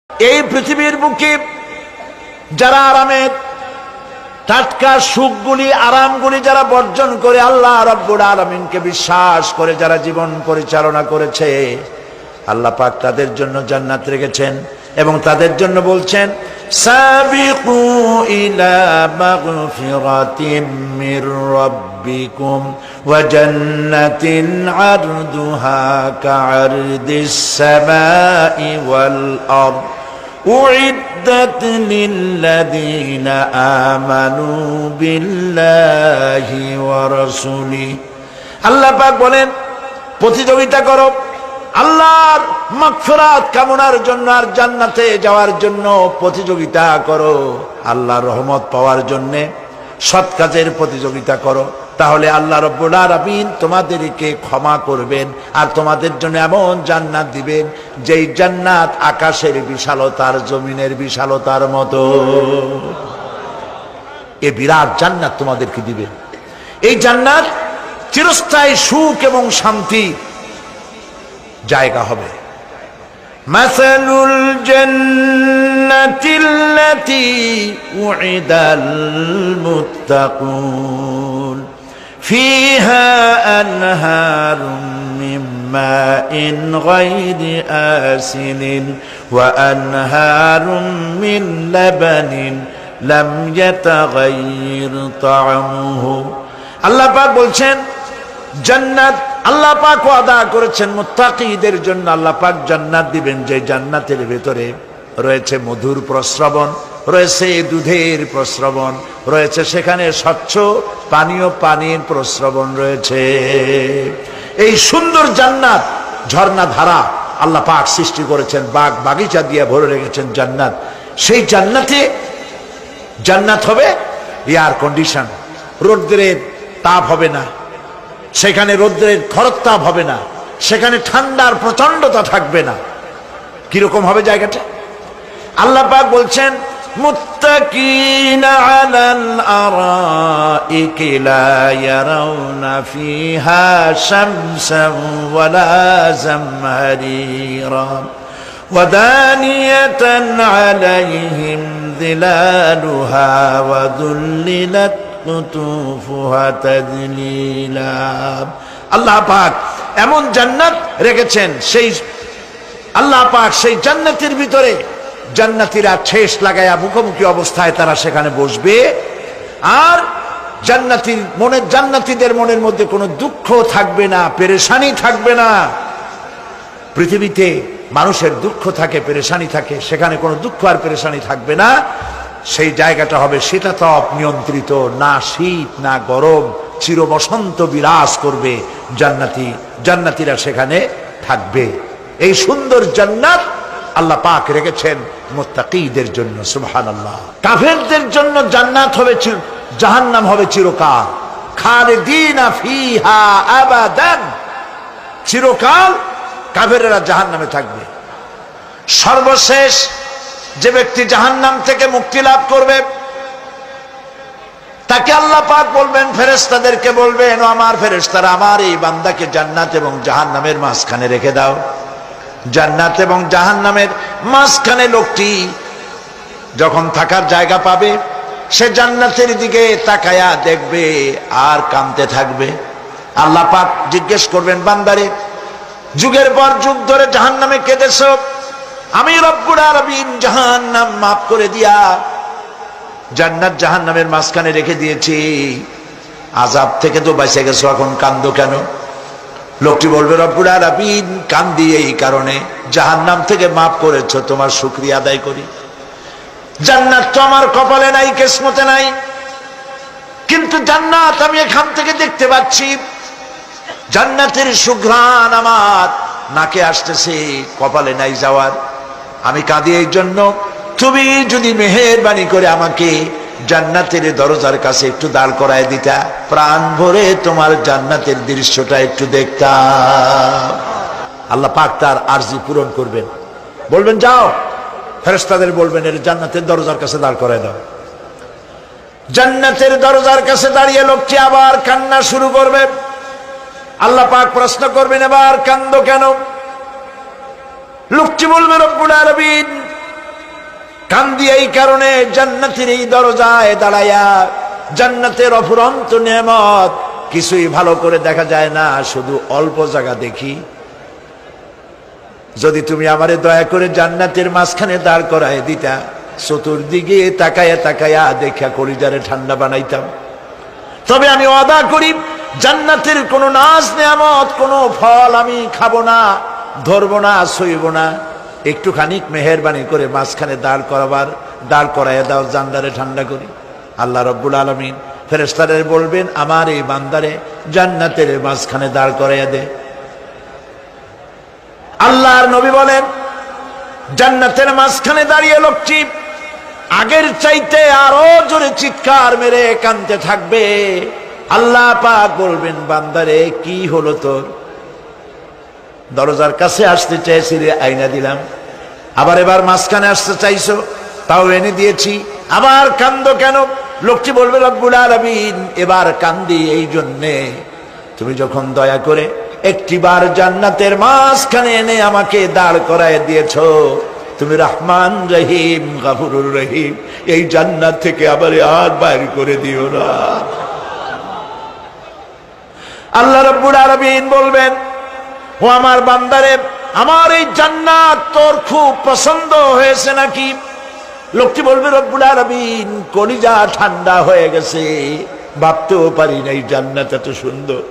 এই পৃথিবীর বুকে যারা আরামের টাটকা সুখগুলি আরামগুলি যারা বর্জন করে আল্লাহ রাব্বুল আলামিনকে বিশ্বাস করে যারা জীবন পরিচালনা করেছে, আল্লাহ পাক তাদের জন্য জান্নাত রেখেছেন এবং তাদের জন্য বলছেন সাবিকু ইলা মাগফিরাতিম মির রাব্বিকুম ওয়া জান্নাতিন আরদুহা কাআরদিস সামাই ওয়াল আরদ উইদ্দাত লিল্লাযীনা আমানু বিল্লাহি ওয়া রাসূলিহি। আল্লাহ পাক বলেন প্রতিযোগিতা করো আল্লাহর মাগফিরাত কামনার জন্য আর জান্নাতে যাওয়ার জন্য প্রতিযোগিতা করো, আল্লাহর রহমত পাওয়ার জন্য সৎ কাজের প্রতিযোগিতা করো, তাহলে আল্লাহ রাব্বুল আলামিন তোমাদেরকে ক্ষমা করবেন আর তোমাদের জন্য এমন জান্নাত দিবেন যেই জান্নাত আকাশের বিশালতার জমিনের বিশালতার মতো। এই বিরাট জান্নাত তোমাদেরকে দিবেন। এই জান্নাত চিরস্থায়ী সুখ এবং শান্তি জায়গা হবে। মাসালুল জান্নাতিল্লাতী উইদাল মুত্তাকুন ফিহা আনহারুম মিন মাইন গায়রি আসিনিন ওয়া আনহারুম মিন লাবানিন লাম ইয়াতাগায়্যার তা'আমুহু। আল্লাহ পাক বলছেন জান্নাত আল্লাহ পাক ওয়াদা করেছেন মুত্তাকীদের জন্য। আল্লাহ পাক জান্নাত দিবেন যে জান্নাতের ভেতরে রয়েছে মধুর প্রস্রবণ, রয়েছে দুধের প্রস্রবণ, রয়েছে সেখানে স্বচ্ছ পানির প্রস্রবণ রয়েছে। এই সুন্দর জান্নাত ঝর্ণা ধারা আল্লাহ পাক সৃষ্টি করেছেন, বাগ বাগিচা দিয়ে ভরে রেখেছেন জান্নাত। সেই জান্নাত হবে এয়ার কন্ডিশন, রৌদ্রের তাপ হবে না সেখানে, রৌদ্রের খরতাপ হবে না সেখানে, ঠান্ডার প্রচন্ডতা থাকবে না। কিরকম হবে জায়গাটা? আল্লাহ পাক বলছেন মুত্তাকিনা আলাল আরাইকি লা ইয়ারাউনা ফিহা শামসান ওয়ালা জামহারিরা ওয়া দানিয়াতান আলাইহিম যিলালুহা ওয়া যুল্লিলাত কুতুফুহা তাযলিলা। আল্লাহ পাক এমন জান্নাত রেখেছেন, সেই আল্লাহ পাক সেই জান্নাতের ভিতরে জান্নাতীরা ঠেস লাগায়া মুখোমুখি অবস্থায় তারা সেখানে বসবে, আর জান্নাতীদের মনের মধ্যে কোনো দুঃখ থাকবে না, পেরেশানি থাকবে না। পৃথিবীতে মানুষের দুঃখ থাকে, পেরেশানি থাকে, সেখানে কোনো দুঃখ আর পেরেশানি থাকবে না। সেই জায়গাটা হবে শীতাতপ নিয়ন্ত্রিত, না শীত না গরম, চির বসন্ত বিরাজ করবে। জান্নাতীরা সেখানে থাকবে। এই সুন্দর জান্নাত আল্লাহ পাক রেখেছেন মুত্তাকীদের জন্য। সুবহানাল্লাহ। কাফেরদের জন্য জান্নাত হবে, জাহান্নাম হবে চিরকাল। খালিদিনা ফিহা আবাদান, চিরকাল কাফেরেরা জাহান্নামে থাকবে। সর্বশেষ যে ব্যক্তি জাহান্নাম থেকে মুক্তি লাভ করবে তাকে আল্লাহ পাক বলবেন, ফেরেশতাদেরকে বলবেন, ও আমার ফেরেশতারা, আমার এই বান্দাকে জান্নাত এবং জাহান্নামের মাঝখানে রেখে দাও। জান্নাত এবং জাহান্নামের মাঝখানে লোকটি যখন থাকার জায়গা পাবে সে জান্নাতের দিকে তাকায়া দেখবে আর কাঁদতে থাকবে। আল্লাহ পাক জিজ্ঞেস করবেন, বান্দারে যুগের পর যুগ ধরে জাহান্নামে কেঁদেছ, আমি রব্বুল আলামিন জাহান্নাম মাফ করে দিয়া জান্নাত জাহান্নামের মাঝখানে রেখে দিয়েছি, আযাব থেকে তো বেঁচে গেছো, এখন কান্দো কেন? লোকটি বলবে, রব্বুল আলামিন কান্দি এই কারণে, জাহান্নাম থেকে মাফ করেছো, তোমার শুকরিয়া আদায় করি। জান্নাত তো আমার কপালে নাই, কিসমতে নাই, কিন্তু জান্নাত আমি এখান থেকে দেখতে পাচ্ছি। জান্নাতের সুঘ্রাণ আমার নাকে আসতেছে, কপালে নাই যাওয়ার। আমি কাঁদি এই জন্য, তুমি যদি মেহেরবানি করে আমাকে জান্নাতের দরজার কাছে একটু দাঁড় করায় দিতা, প্রাণ ভরে তোমার জান্নাতের দৃশ্যটা একটু দেখতাম। আল্লাহ পাক তার আরজি পূরণ করবেন, বলবেন যাও, ফেরেশতাদের বলবেন এর জান্নাতের দরজার কাছে দাঁড় করায় দাও। জান্নাতের দরজার কাছে দাঁড়িয়ে লোকটি আবার কান্না শুরু করবে। আল্লাহ পাক প্রশ্ন করবেন, এবার কান্দো কেন? লোকটি বলবে, রব্বুল আলামিন কান্দি এই কারণে জান্নাতের এই দরজায় দাঁড়াইয়া, জান্নাতের অফুরন্ত নেয়ামত কিছুই ভালো করে দেখা যায় না, শুধু অল্প জায়গা দেখি। যদি তুমি আমারে দয়া করে জান্নাতের মাঝখানে দাঁড় করায় দিতা, চতুর্দিকে তাকায়া তাকায়া দেখা কলিজারে ঠান্ডা বানাইতাম। তবে আমি ওয়াদা করি, জান্নাতের কোন নাজ নেয়ামত, কোন ফল আমি খাবো না, ধরবো না, সইব না। একটুখানি মেহেরবানি করে মাঝখানে দাঁড় করাইয়া দাও, জান্নারে ঠান্ডা করি। আল্লাহ রাব্বুল আলামিন ফেরেশতাদের বলবেন, আমার এই বান্দারে জান্নাতের মাঝখানে দাঁড় করাইয়া দে। আল্লাহর নবী বলেন, জান্নাতের মাঝখানে দাঁড়িয়ে লোকটি আগের চাইতে আরো জোরে চিৎকার মেরে কাঁদতে থাকবে। আল্লাহ পাক বলবেন, বান্দারে কি হলো তোর? দরজার কাছে আসতে চাইছিলে, আইনা দিলাম। আবার এবার মাঝখানে আসতে চাইছো, তাও এনে দিয়েছি। আবার কান্দো কেন? লোকটি বলবে, রব্বুল আলামিন, এবার কান্দি এই জন্যে, তুমি যখন দয়া করে একটিবার জান্নাতের মাঝখানে এনে আমাকে দাঁড় করায় দিয়েছো, তুমি রহমান রহিম গফুরুর রহিম, এই জান্নাত থেকে আবার আর বাইর করে দিও না। আল্লাহ রাব্বুল আলামিন বলবেন, ও আমার বান্দারে, আমার এই জান্নাত তোর খুব পছন্দ হয়েছে নাকি? লোকটি বলবে, রব্বুল আলামিন, কলিজা ঠান্ডা হয়ে গেছে, ভাবতেও পারি না এই জান্নাত এত সুন্দর।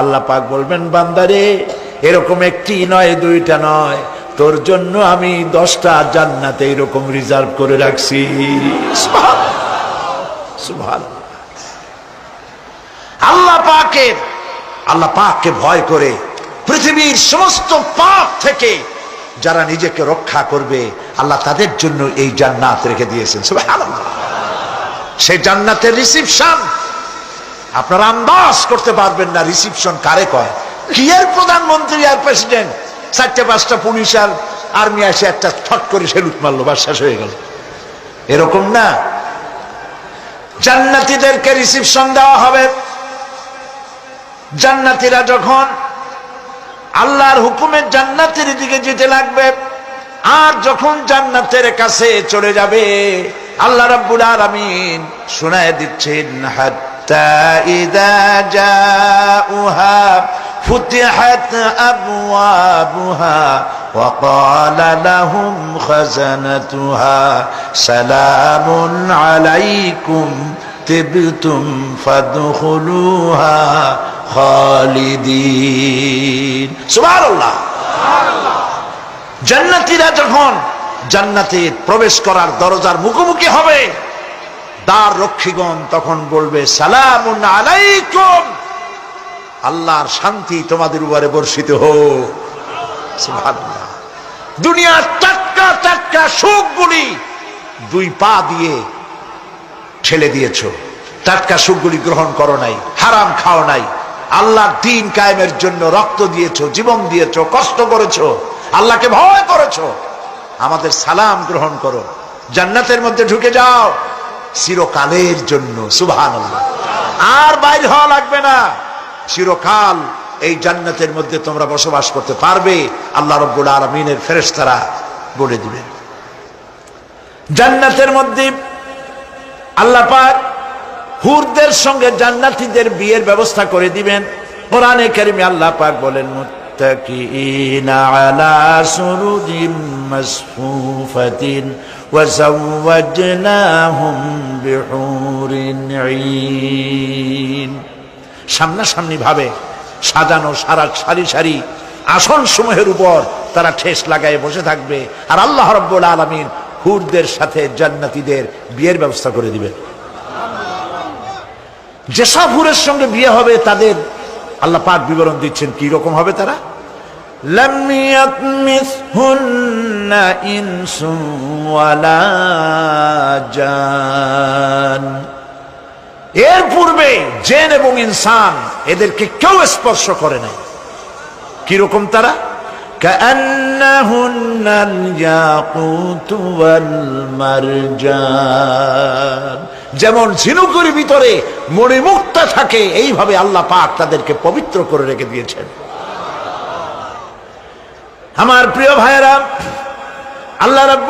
আল্লাহ পাক বলবেন, বান্দারে, এরকম একটি নয়, দুইটা নয়, তোর জন্য আমি 10টা জান্নাতে এরকম রিজার্ভ করে রাখছি। সুবহানাল্লাহ। আল্লাহ পাককে ভয় করে পৃথিবীর সমস্ত পাপ থেকে যারা নিজেকে রক্ষা করবে, আল্লাহ তাদের জন্য এই জান্নাত রেখে দিয়েছেন। সুবহানাল্লাহ। সেই জান্নাতের রিসিপশন আপনারা আন্দাজ করতে পারবেন না। রিসিপশন কারে কয়? কি এর প্রধানমন্ত্রী আর প্রেসিডেন্ট, 4-5টা পুলিশ আর আর্মি এসে একটা ছট করে সেলুট মারলো, বাস শেষ হয়ে গেল, এরকম না। জান্নাতীদেরকে রিসিপশন দেওয়া হবে। জান্নাতীরা যখন আল্লাহর হুকুমে জান্নাতের দিকে যেতে লাগবে, আর যখন জান্নাতের কাছে চলে যাবে, আল্লাহ রাব্বুল আলামিন শোনায় দিচ্ছেন, হাত্তা ইযা জাউহা ফুতিহাত আবওয়াবুহা ওয়া ক্বালা লাহুম খাজানাতুহা সালামুন আলাইকুম তিবতুম ফাদখুলুহা খালিদিন। সুবহানাল্লাহ। জান্নাতীরা যখন জান্নাতে প্রবেশ করার দরজার মুখোমুখি হবে, দ্বার রক্ষীগণ তখন বলবে, সালামুন আলাইকুম, আল্লাহর শান্তি তোমাদের উপরে বর্ষিত হোক। সুবহানাল্লাহ। দুনিয়ার টাটকা টাটকা সুখগুলি 2 পা দিয়ে ঠেলে দিয়েছো, টাটকা সুখগুলি গ্রহণ করো নাই, হারাম খাও নাই, আল্লাহর দ্বীন কায়েমের জন্য রক্ত দিয়েছো, জীবন দিয়েছো, কষ্ট করেছো, আল্লাহকে ভয় করেছো। আমাদের সালাম গ্রহণ করো, জান্নাতের মধ্যে ঢুকে যাও চিরকালের জন্য। সুবহানাল্লাহ। আর বাইরে হওয়া লাগবে না, চিরকাল এই জান্নাতের মধ্যে তোমরা বসবাস করতে পারবে, আল্লাহ রাব্বুল আলামিনের ফেরেশতারা বলে দিবেন। জান্নাতের মধ্যে আল্লাহ পাক হুরদের সঙ্গে জান্নাতীদের বিয়ের ব্যবস্থা করে দিবেন। কোরআনে কারিমে আল্লাহ পাক বলেন, মুত্তাকিইনা আলা সুরুরিম মাসফুফাতিন ওয়া যাওয়াজনাহুম বিহুরিন ঈন। সামনাসামনি ভাবে সাজানো সারি সারি আসন সমূহের উপর তারা ঠেস লাগায় বসে থাকবে, আর আল্লাহ রাব্বুল আলামিন হুরদের সাথে জান্নাতীদের বিয়ের ব্যবস্থা করে দিবেন। যেসব হুরের সঙ্গে বিয়ে হবে তাদের আল্লাহ পাক বিবরণ দিচ্ছেন কি রকম হবে তারা। লাম ইয়াতমিসহুন্না ইনসুন ওয়ালা জান, এর পূর্বে জিন এবং ইনসান এদেরকে কেউ স্পর্শ করে নাই। কি রকম তারা? কান্নাহুন্নাল ইয়াকুতু ওয়াল মারজান, যেমন ঝিনুকের ভিতরে মণিমুক্তা থাকে, এইভাবে আল্লাহ পাক তাদেরকে পবিত্র করে রেখে দিয়েছেন। আমার প্রিয় ভাইয়েরা, আল্লাহ রাব্বুল